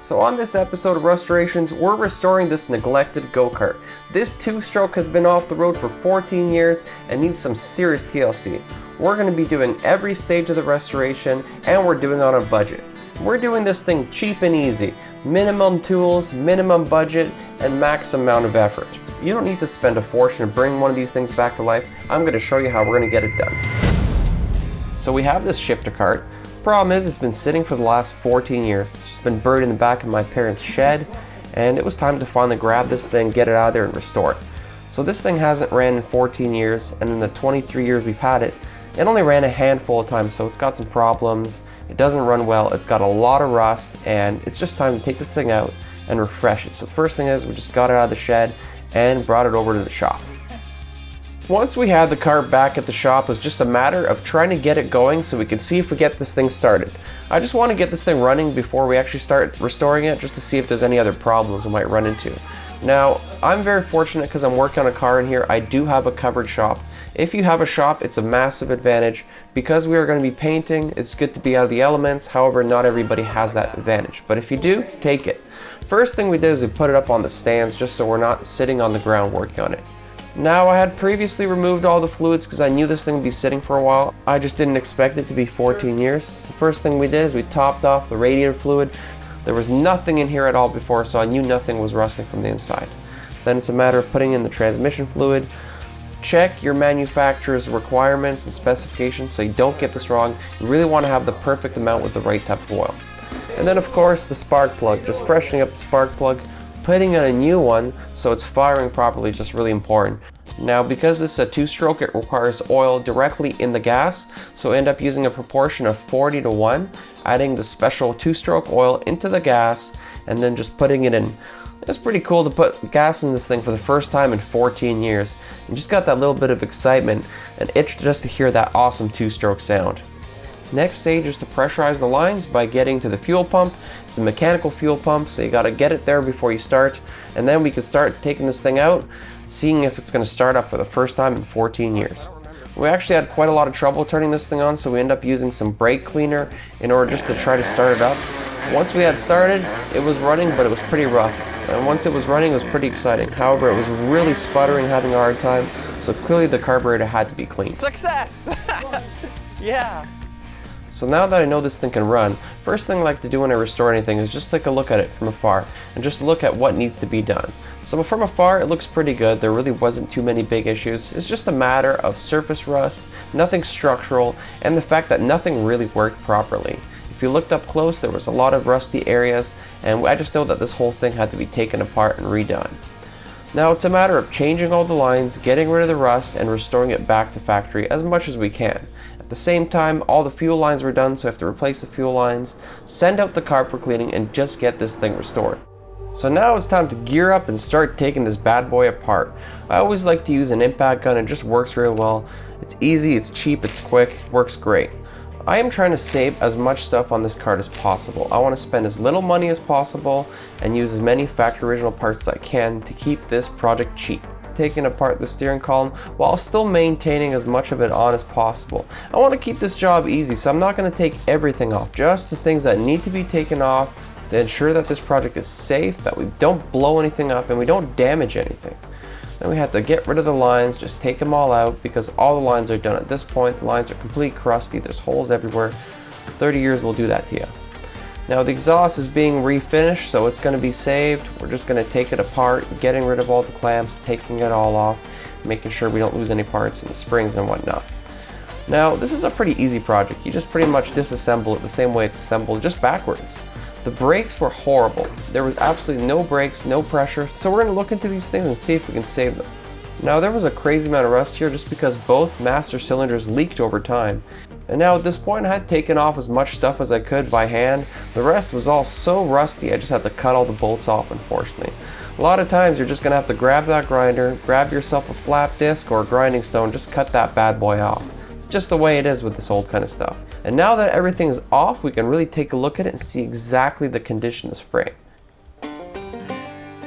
So on this episode of Rustorations, we're restoring this neglected go-kart. This two-stroke has been off the road for 14 years and needs some serious TLC. We're going to be doing every stage of the restoration, and we're doing it on a budget. We're doing this thing cheap and easy. Minimum tools, minimum budget, and max amount of effort. You don't need to spend a fortune to bring one of these things back to life. I'm going to show you how we're going to get it done. So we have this shifter cart. Problem is, it's been sitting for the last 14 years. It's just been buried in the back of my parents' shed, and it was time to finally grab this thing, get it out of there, and restore it. So this thing hasn't ran in 14 years, and in the 23 years we've had it, it only ran a handful of times, so it's got some problems. It doesn't run well, it's got a lot of rust, and it's just time to take this thing out and refresh it. So the first thing is, we just got it out of the shed and brought it over to the shop. Once we had the cart back at the shop, it was just a matter of trying to get it going so we could see if we get this thing started. I just want to get this thing running before we actually start restoring it, just to see if there's any other problems we might run into. Now, I'm very fortunate because I'm working on a car in here. I do have a covered shop. If you have a shop, it's a massive advantage. Because we are going to be painting, it's good to be out of the elements. However, not everybody has that advantage. But if you do, take it. First thing we did is we put it up on the stands just so we're not sitting on the ground working on it. Now, I had previously removed all the fluids because I knew this thing would be sitting for a while. I just didn't expect it to be 14 years. So the first thing we did is we topped off the radiator fluid. There was nothing in here at all before, so I knew nothing was rusting from the inside. Then it's a matter of putting in the transmission fluid. Check your manufacturer's requirements and specifications so you don't get this wrong. You really want to have the perfect amount with the right type of oil. And then of course the spark plug, just freshening up the spark plug. Putting in a new one so it's firing properly is just really important. Now, because this is a two-stroke, it requires oil directly in the gas, so end up using a proportion of 40:1, adding the special two-stroke oil into the gas and then just putting it in. It's pretty cool to put gas in this thing for the first time in 14 years. You just got that little bit of excitement and itch just to hear that awesome two-stroke sound. Next stage is to pressurize the lines by getting to the fuel pump. It's a mechanical fuel pump, so you got to get it there before you start, and then we can start taking this thing out, seeing if it's going to start up for the first time in 14 years. We actually had quite a lot of trouble turning this thing on, so we ended up using some brake cleaner in order just to try to start it up. Once we had started, it was running, but it was pretty rough. And once it was running, it was pretty exciting. However, it was really sputtering, having a hard time, so clearly the carburetor had to be cleaned. Success! Yeah! So now that I know this thing can run, first thing I like to do when I restore anything is just take a look at it from afar and just look at what needs to be done. So from afar, it looks pretty good. There really wasn't too many big issues. It's just a matter of surface rust, nothing structural, and the fact that nothing really worked properly. If you looked up close, there was a lot of rusty areas, and I just know that this whole thing had to be taken apart and redone. Now it's a matter of changing all the lines, getting rid of the rust, and restoring it back to factory as much as we can. At the same time, all the fuel lines were done, so I have to replace the fuel lines, send out the carb for cleaning, and just get this thing restored. So now it's time to gear up and start taking this bad boy apart. I always like to use an impact gun. It just works real well. It's easy, it's cheap, it's quick, works great. I am trying to save as much stuff on this cart as possible. I want to spend as little money as possible and use as many factory original parts as I can to keep this project cheap. Taking apart the steering column while still maintaining as much of it on as possible. I want to keep this job easy, so I'm not going to take everything off, just the things that need to be taken off to ensure that this project is safe, that we don't blow anything up and we don't damage anything. Then we have to get rid of the lines, just take them all out because all the lines are done at this point. The lines are completely crusty, there's holes everywhere. 30 years will do that to you. Now the exhaust is being refinished, so it's going to be saved. We're just going to take it apart, getting rid of all the clamps, taking it all off, making sure we don't lose any parts in the springs and whatnot. Now this is a pretty easy project. You just pretty much disassemble it the same way it's assembled, just backwards. The brakes were horrible. There was absolutely no brakes, no pressure, so we're going to look into these things and see if we can save them. Now there was a crazy amount of rust here just because both master cylinders leaked over time. And now at this point I had taken off as much stuff as I could by hand. The rest was all so rusty I just had to cut all the bolts off, unfortunately. A lot of times you're just going to have to grab that grinder, grab yourself a flat disc or a grinding stone, just cut that bad boy off. It's just the way it is with this old kind of stuff. And now that everything is off, we can really take a look at it and see exactly the condition of this frame.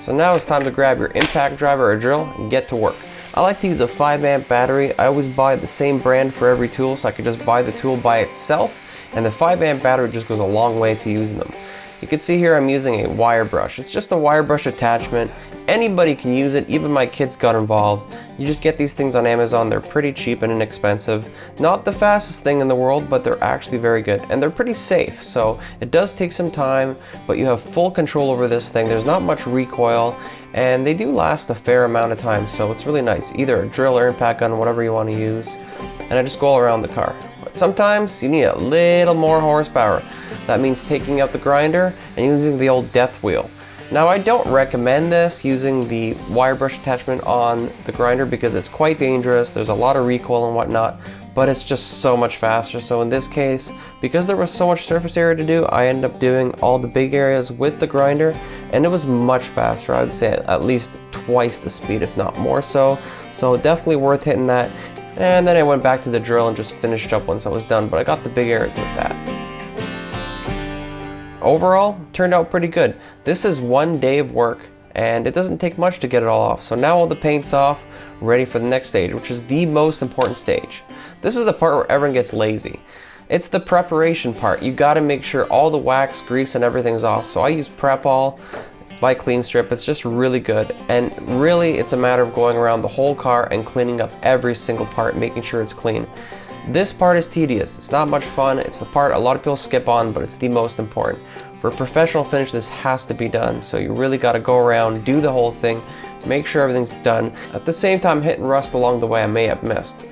So now it's time to grab your impact driver or drill and get to work. I like to use a 5-amp battery. I always buy the same brand for every tool, so I could just buy the tool by itself, and the 5-amp battery just goes a long way to using them. You can see here I'm using a wire brush. It's just a wire brush attachment. Anybody can use it, even my kids got involved. You just get these things on Amazon, they're pretty cheap and inexpensive. Not the fastest thing in the world, but they're actually very good. And they're pretty safe, so it does take some time, but you have full control over this thing. There's not much recoil, and they do last a fair amount of time, so it's really nice. Either a drill or impact gun, whatever you want to use. And I just go all around the car. But sometimes you need a little more horsepower. That means taking out the grinder and using the old death wheel. Now I don't recommend this, using the wire brush attachment on the grinder, because it's quite dangerous. There's a lot of recoil and whatnot, but it's just so much faster. So in this case, because there was so much surface area to do, I ended up doing all the big areas with the grinder, and it was much faster. I would say at least twice the speed, if not more so. So definitely worth hitting that. And then I went back to the drill and just finished up once I was done, but I got the big areas with that. Overall, turned out pretty good. This is 1 day of work, and it doesn't take much to get it all off. So now all the paint's off, ready for the next stage, which is the most important stage. This is the part where everyone gets lazy. It's the preparation part. You gotta make sure all the wax, grease, and everything's off. So I use Prep All by Clean Strip. It's just really good, and really it's a matter of going around the whole car and cleaning up every single part, making sure it's clean. This part is tedious. It's not much fun. It's the part a lot of people skip on, but it's the most important. For a professional finish, this has to be done. So you really got to go around, do the whole thing, make sure everything's done. At the same time, hitting rust along the way I may have missed.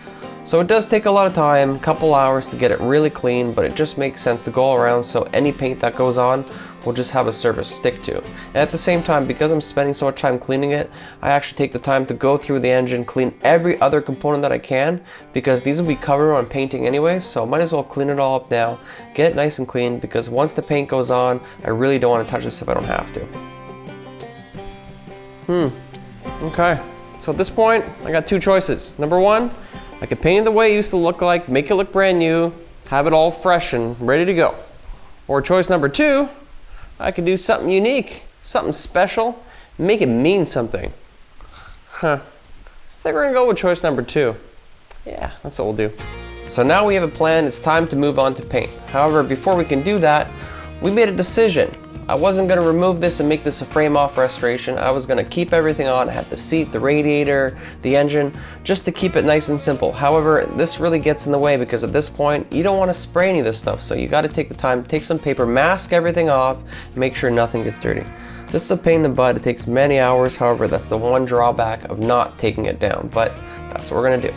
So it does take a lot of time, a couple hours to get it really clean, but it just makes sense to go around so any paint that goes on will just have a surface to stick to. And at the same time, because I'm spending so much time cleaning it, I actually take the time to go through the engine, clean every other component that I can, because these will be covered on painting anyways, so I might as well clean it all up now, get it nice and clean, because once the paint goes on, I really don't want to touch this if I don't have to. Okay, so at this point, I got two choices. Number one, I could paint it the way it used to look like, make it look brand new, have it all fresh and ready to go. Or choice number two, I could do something unique, something special, make it mean something. I think we're gonna go with choice number two. Yeah, that's what we'll do. So now we have a plan, it's time to move on to paint. However, before we can do that, we made a decision. I wasn't gonna remove this and make this a frame off restoration. I was gonna keep everything on. I had the seat, the radiator, the engine, just to keep it nice and simple. However, this really gets in the way because at this point, you don't wanna spray any of this stuff. So you gotta take the time, take some paper, mask everything off, make sure nothing gets dirty. This is a pain in the butt. It takes many hours. However, that's the one drawback of not taking it down, but that's what we're gonna do.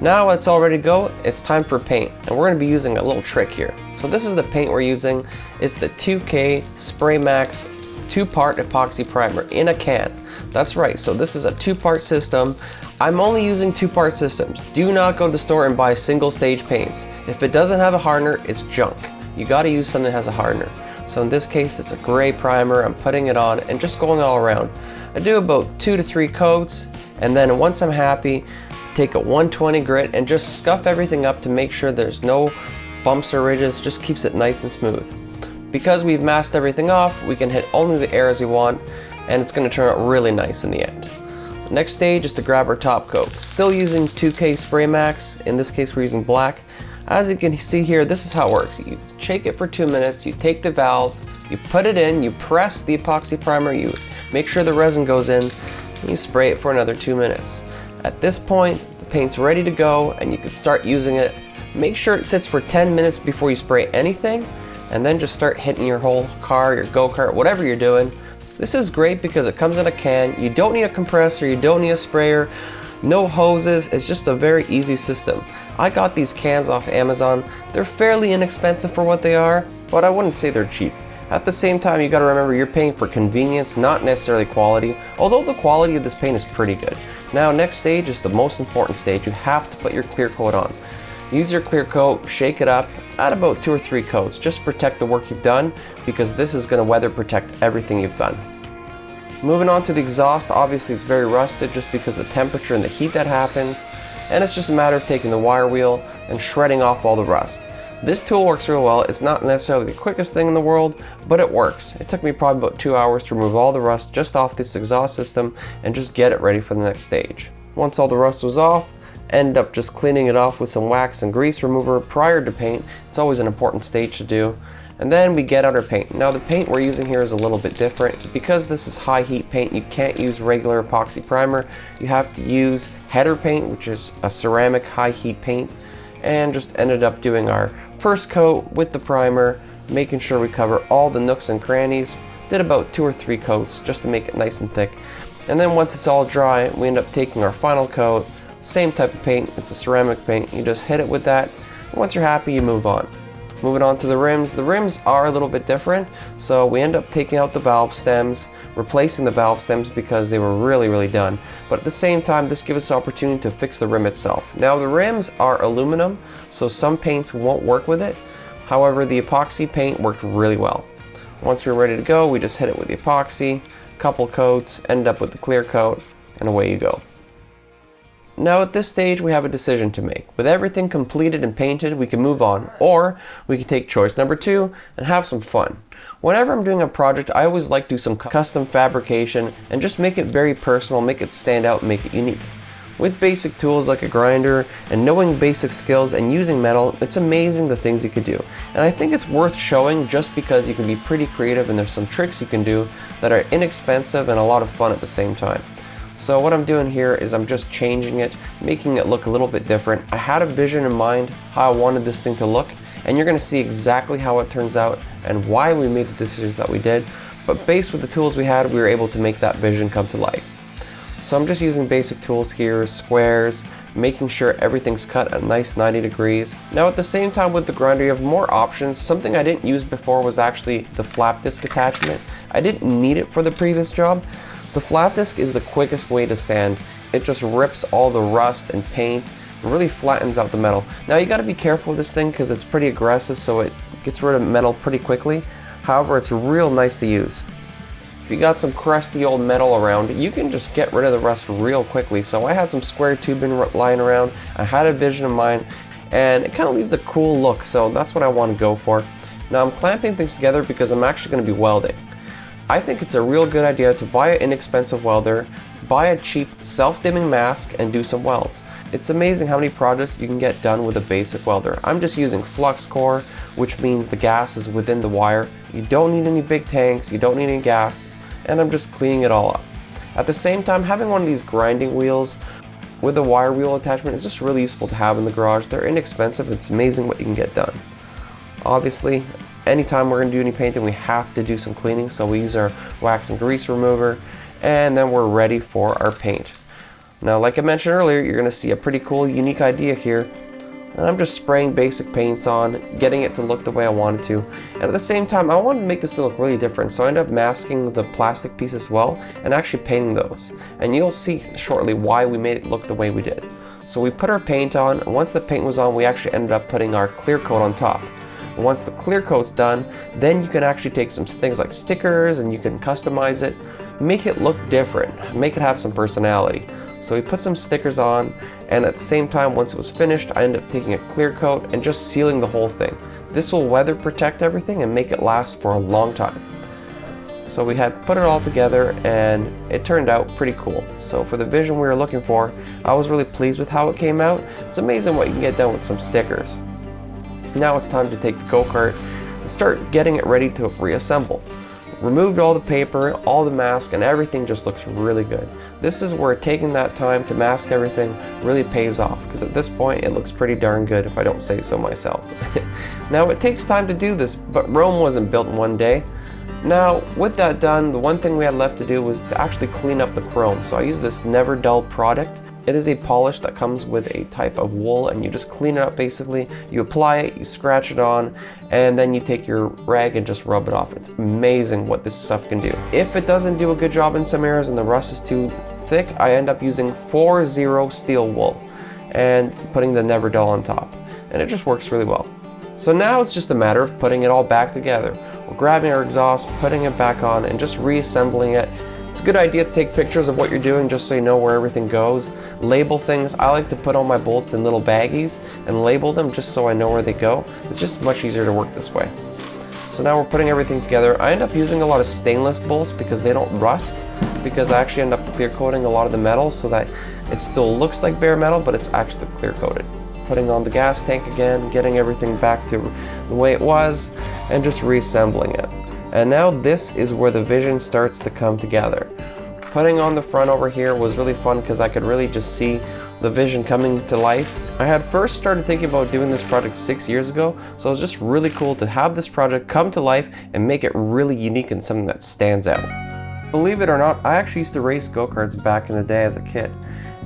Now it's all ready to go, it's time for paint, and we're going to be using a little trick here. So this is the paint we're using. It's the 2K Spray Max 2-part epoxy primer in a can. That's right, so this is a 2-part system. I'm only using 2-part systems. Do not go to the store and buy single stage paints. If it doesn't have a hardener, it's junk. You got to use something that has a hardener. So in this case, it's a gray primer. I'm putting it on and just going all around. I do about 2 to 3 coats, and then once I'm happy, take a 120 grit and just scuff everything up to make sure there's no bumps or ridges, just keeps it nice and smooth. Because we've masked everything off, we can hit only the areas we want, and it's going to turn out really nice in the end. The next stage is to grab our top coat. Still using 2K Spray Max, in this case we're using black. As you can see here, this is how it works. You shake it for 2 minutes, you take the valve, you put it in, you press the epoxy primer, you make sure the resin goes in, and you spray it for another 2 minutes. At this point, the paint's ready to go and you can start using it. Make sure it sits for 10 minutes before you spray anything, and then just start hitting your whole car, your go-kart, whatever you're doing. This is great because it comes in a can. You don't need a compressor, you don't need a sprayer, no hoses. It's just a very easy system. I got these cans off Amazon. They're fairly inexpensive for what they are, but I wouldn't say they're cheap. At the same time, you gotta remember you're paying for convenience, not necessarily quality, although the quality of this paint is pretty good. Now, next stage is the most important stage. You have to put your clear coat on. Use your clear coat, shake it up, add about 2 or 3 coats. Just protect the work you've done, because this is gonna weather protect everything you've done. Moving on to the exhaust, obviously it's very rusted just because of the temperature and the heat that happens, and it's just a matter of taking the wire wheel and shredding off all the rust. This tool works real well. It's not necessarily the quickest thing in the world, but it works. It took me probably about 2 hours to remove all the rust just off this exhaust system and just get it ready for the next stage. Once all the rust was off, end up just cleaning it off with some wax and grease remover prior to paint. It's always an important stage to do. And then we get out our paint. Now the paint we're using here is a little bit different. Because this is high heat paint, you can't use regular epoxy primer. You have to use header paint, which is a ceramic high heat paint. And just ended up doing our first coat with the primer, making sure we cover all the nooks and crannies. Did about 2 or 3 coats just to make it nice and thick. And then once it's all dry, we end up taking our final coat. Same type of paint, it's a ceramic paint. You just hit it with that. Once you're happy, you move on. Moving on to the rims. The rims are a little bit different, so we end up taking out the valve stems, replacing the valve stems because they were really done. But at the same time, this gives us the opportunity to fix the rim itself. Now the rims are aluminum, so some paints won't work with it. However, the epoxy paint worked really well. Once we're ready to go, we just hit it with the epoxy, couple coats, end up with the clear coat, and away you go. Now at this stage we have a decision to make. With everything completed and painted, we can move on, or we can take choice number 2 and have some fun. Whenever I'm doing a project, I always like to do some custom fabrication and just make it very personal, make it stand out, make it unique. With basic tools like a grinder and knowing basic skills and using metal, it's amazing the things you can do. And I think it's worth showing just because you can be pretty creative and there's some tricks you can do that are inexpensive and a lot of fun at the same time. So what I'm doing here is I'm just changing it, making it look a little bit different. I had a vision in mind how I wanted this thing to look, and you're going to see exactly how it turns out and why we made the decisions that we did. But based with the tools we had, we were able to make that vision come to life. So I'm just using basic tools here, squares, making sure everything's cut at nice 90 degrees. Now at the same time with the grinder, you have more options. Something I didn't use before was actually the flap disc attachment. I didn't need it for the previous job. The flap disc is the quickest way to sand. It just rips all the rust and paint and really flattens out the metal. Now you gotta be careful with this thing because it's pretty aggressive, so it gets rid of metal pretty quickly. However, it's real nice to use. If you got some crusty old metal around, you can just get rid of the rust real quickly. So I had some square tubing lying around, I had a vision in mind, and it kind of leaves a cool look, so that's what I want to go for. Now I'm clamping things together because I'm actually going to be welding. I think it's a real good idea to buy an inexpensive welder, buy a cheap self-dimming mask, and do some welds. It's amazing how many projects you can get done with a basic welder. I'm just using flux core, which means the gas is within the wire. You don't need any big tanks, you don't need any gas, and I'm just cleaning it all up. At the same time, having one of these grinding wheels with a wire wheel attachment is just really useful to have in the garage. They're inexpensive, it's amazing what you can get done. Obviously, anytime we're going to do any painting, we have to do some cleaning, so we use our wax and grease remover, and then we're ready for our paint. Now, like I mentioned earlier, you're going to see a pretty cool, unique idea here. And I'm just spraying basic paints on, getting it to look the way I wanted to. And at the same time, I wanted to make this look really different, so I ended up masking the plastic piece as well, and actually painting those. And you'll see shortly why we made it look the way we did. So we put our paint on, and once the paint was on, we actually ended up putting our clear coat on top. Once the clear coat's done, then you can actually take some things like stickers and you can customize it, make it look different, make it have some personality. So we put some stickers on, and at the same time, once it was finished, I ended up taking a clear coat and just sealing the whole thing. This will weather protect everything and make it last for a long time. So we had put it all together and it turned out pretty cool. So for the vision we were looking for, I was really pleased with how it came out. It's amazing what you can get done with some stickers. Now it's time to take the Go-Kart and start getting it ready to reassemble. Removed all the paper, all the mask, and everything just looks really good. This is where taking that time to mask everything really pays off, because at this point it looks pretty darn good if I don't say so myself. Now it takes time to do this, but Rome wasn't built in one day. Now with that done, the one thing we had left to do was to actually clean up the chrome. So I use this Never Dull product. It is a polish that comes with a type of wool, and you just clean it up basically. You apply it, you scratch it on, and then you take your rag and just rub it off. It's amazing what this stuff can do. If it doesn't do a good job in some areas and the rust is too thick, I end up using 4-0 steel wool and putting the Never Dull on top. And it just works really well. So now it's just a matter of putting it all back together. We're grabbing our exhaust, putting it back on, and just reassembling it. It's a good idea to take pictures of what you're doing just so you know where everything goes. Label things. I like to put all my bolts in little baggies and label them just so I know where they go. It's just much easier to work this way. So now we're putting everything together. I end up using a lot of stainless bolts because they don't rust, because I actually end up clear coating a lot of the metal so that it still looks like bare metal, but it's actually clear coated. putting on the gas tank again, getting everything back to the way it was, and just reassembling it. And now this is where the vision starts to come together. Putting on the front over here was really fun because I could really just see the vision coming to life. I had first started thinking about doing this project 6 years ago, so it was just really cool to have this project come to life and make it really unique and something that stands out. Believe it or not, I actually used to race go-karts back in the day as a kid.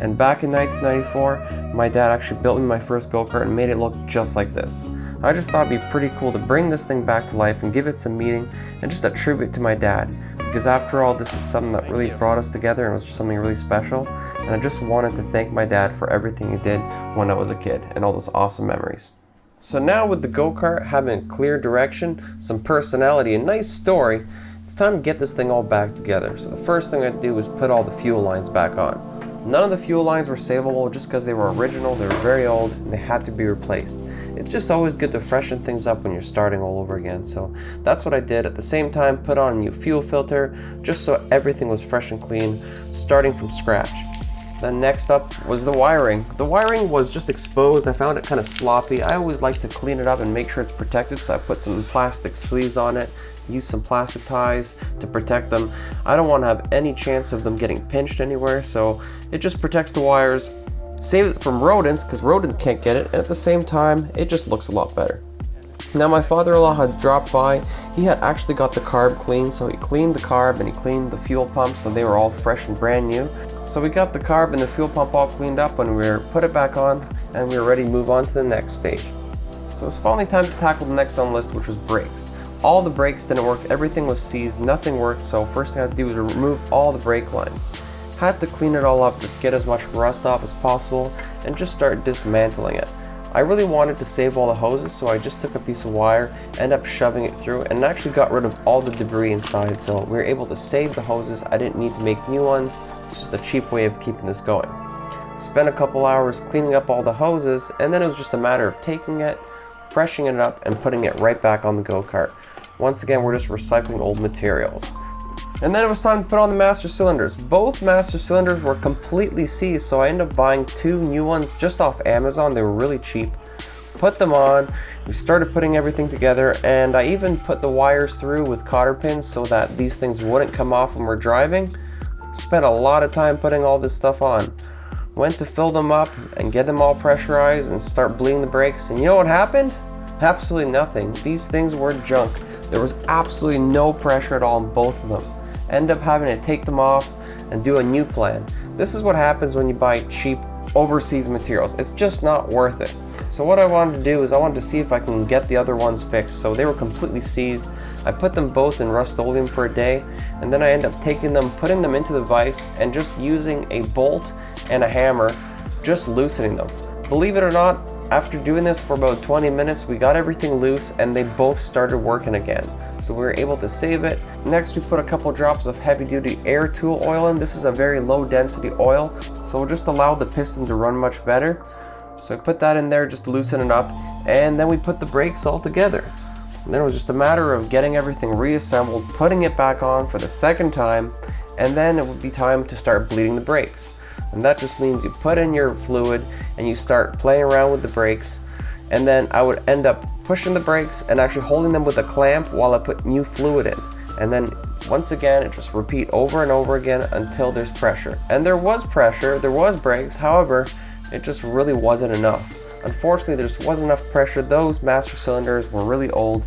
And back in 1994, my dad actually built me my first go-kart and made it look just like this. I just thought it'd be pretty cool to bring this thing back to life and give it some meaning and just a tribute to my dad. Because after all, this is something that really brought us together and was just something really special. And I just wanted to thank my dad for everything he did when I was a kid and all those awesome memories. So now with the go-kart having a clear direction, some personality, and nice story, it's time to get this thing all back together. So the first thing I do is put all the fuel lines back on. None of the fuel lines were savable just because they were original, they were very old, and they had to be replaced. It's just always good to freshen things up when you're starting all over again, so that's what I did. At the same time, put on a new fuel filter, just so everything was fresh and clean, starting from scratch. Then next up was the wiring. The wiring was just exposed. I found it kind of sloppy. I always like to clean it up and make sure it's protected, so I put some plastic sleeves on it, use some plastic ties to protect them. I don't want to have any chance of them getting pinched anywhere, so it just protects the wires, saves it from rodents because rodents can't get it, and at the same time it just looks a lot better. Now my father-in-law had dropped by. He had actually got the carb clean, so he cleaned the carb and he cleaned the fuel pump, so they were all fresh and brand new. So we got the carb and the fuel pump all cleaned up when we put it back on, and we were ready to move on to the next stage. So it's finally time to tackle the next on the list, which was brakes. All the brakes didn't work, everything was seized, nothing worked, so first thing I had to do was remove all the brake lines. Had to clean it all up, just get as much rust off as possible, and just start dismantling it. I really wanted to save all the hoses, so I just took a piece of wire, ended up shoving it through, and actually got rid of all the debris inside, so we were able to save the hoses. I didn't need to make new ones. It's just a cheap way of keeping this going. Spent a couple hours cleaning up all the hoses, and then it was just a matter of taking it, freshening it up, and putting it right back on the go-kart. Once again, we're just recycling old materials. And then it was time to put on the master cylinders. Both master cylinders were completely seized, so I ended up buying 2 new ones just off Amazon. They were really cheap. Put them on, we started putting everything together, and I even put the wires through with cotter pins so that these things wouldn't come off when we're driving. Spent a lot of time putting all this stuff on. Went to fill them up and get them all pressurized and start bleeding the brakes, and you know what happened? Absolutely nothing. These things were junk. There was absolutely no pressure at all in both of them. End up having to take them off and do a new plan. This is what happens when you buy cheap overseas materials. It's just not worth it. So what I wanted to do is I wanted to see if I can get the other ones fixed. So they were completely seized. I put them both in Rust-Oleum for a day, and then I end up taking them, putting them into the vise, and just using a bolt and a hammer, just loosening them. Believe it or not, after doing this for about 20 minutes, we got everything loose and they both started working again. So we were able to save it. Next, we put a couple drops of heavy-duty air tool oil in. This is a very low-density oil, so it'll just allow the piston to run much better. So I put that in there just to loosen it up, and then we put the brakes all together. And then it was just a matter of getting everything reassembled, putting it back on for the second time, and then it would be time to start bleeding the brakes. And that just means you put in your fluid and you start playing around with the brakes, and then I would end up pushing the brakes and actually holding them with a clamp while I put new fluid in. And then once again, it just repeat over and over again until there's pressure. And there was pressure, there was brakes, however, it just really wasn't enough. Unfortunately, there just wasn't enough pressure. Those master cylinders were really old,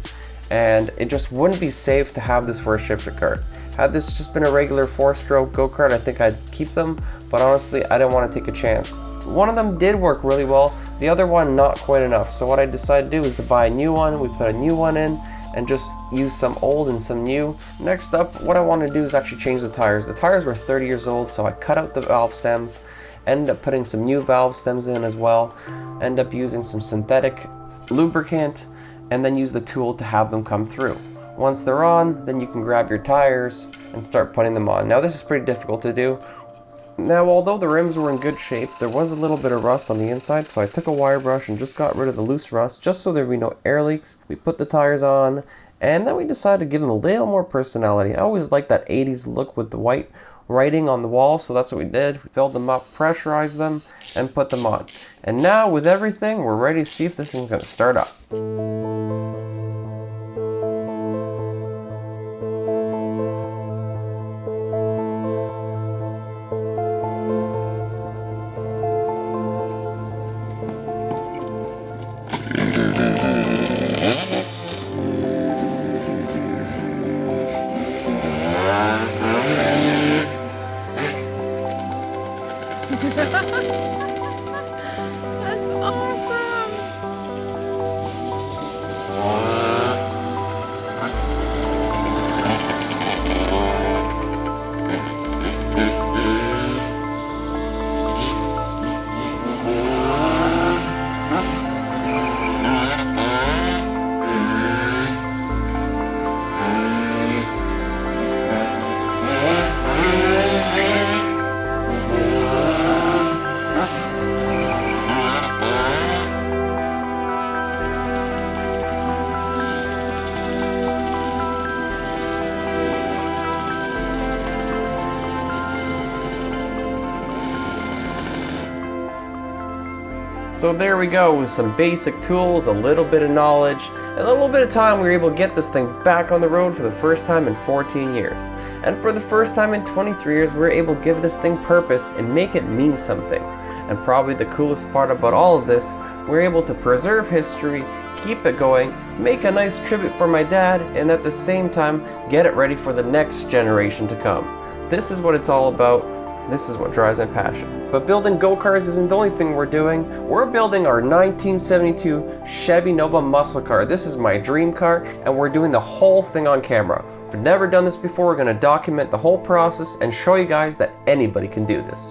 and it just wouldn't be safe to have this for a shifter kart. Had this just been a regular 4-stroke go-kart, I think I'd keep them, but honestly, I didn't want to take a chance. One of them did work really well, the other one not quite enough. So what I decided to do is to buy a new one. We put a new one in and just use some old and some new. Next up, what I wanted to do is actually change the tires. The tires were 30 years old, so I cut out the valve stems, ended up putting some new valve stems in as well, ended up using some synthetic lubricant, and then use the tool to have them come through. Once they're on, then you can grab your tires and start putting them on. Now this is pretty difficult to do. Now, although the rims were in good shape, there was a little bit of rust on the inside, so I took a wire brush and just got rid of the loose rust, just so there would be no air leaks. We put the tires on, and then we decided to give them a little more personality. I always liked that 80s look with the white writing on the wall, so that's what we did. We filled them up, pressurized them, and put them on. And now with everything, we're ready to see if this thing's gonna start up. That's awesome! So there we go, with some basic tools, a little bit of knowledge, and a little bit of time, we were able to get this thing back on the road for the first time in 14 years. And for the first time in 23 years, we were able to give this thing purpose and make it mean something. And probably the coolest part about all of this, we're able to preserve history, keep it going, make a nice tribute for my dad, and at the same time, get it ready for the next generation to come. This is what it's all about. This is what drives my passion. But building go-karts isn't the only thing we're doing. We're building our 1972 Chevy Nova muscle car. This is my dream car, and we're doing the whole thing on camera. We've never done this before. We're gonna document the whole process and show you guys that anybody can do this.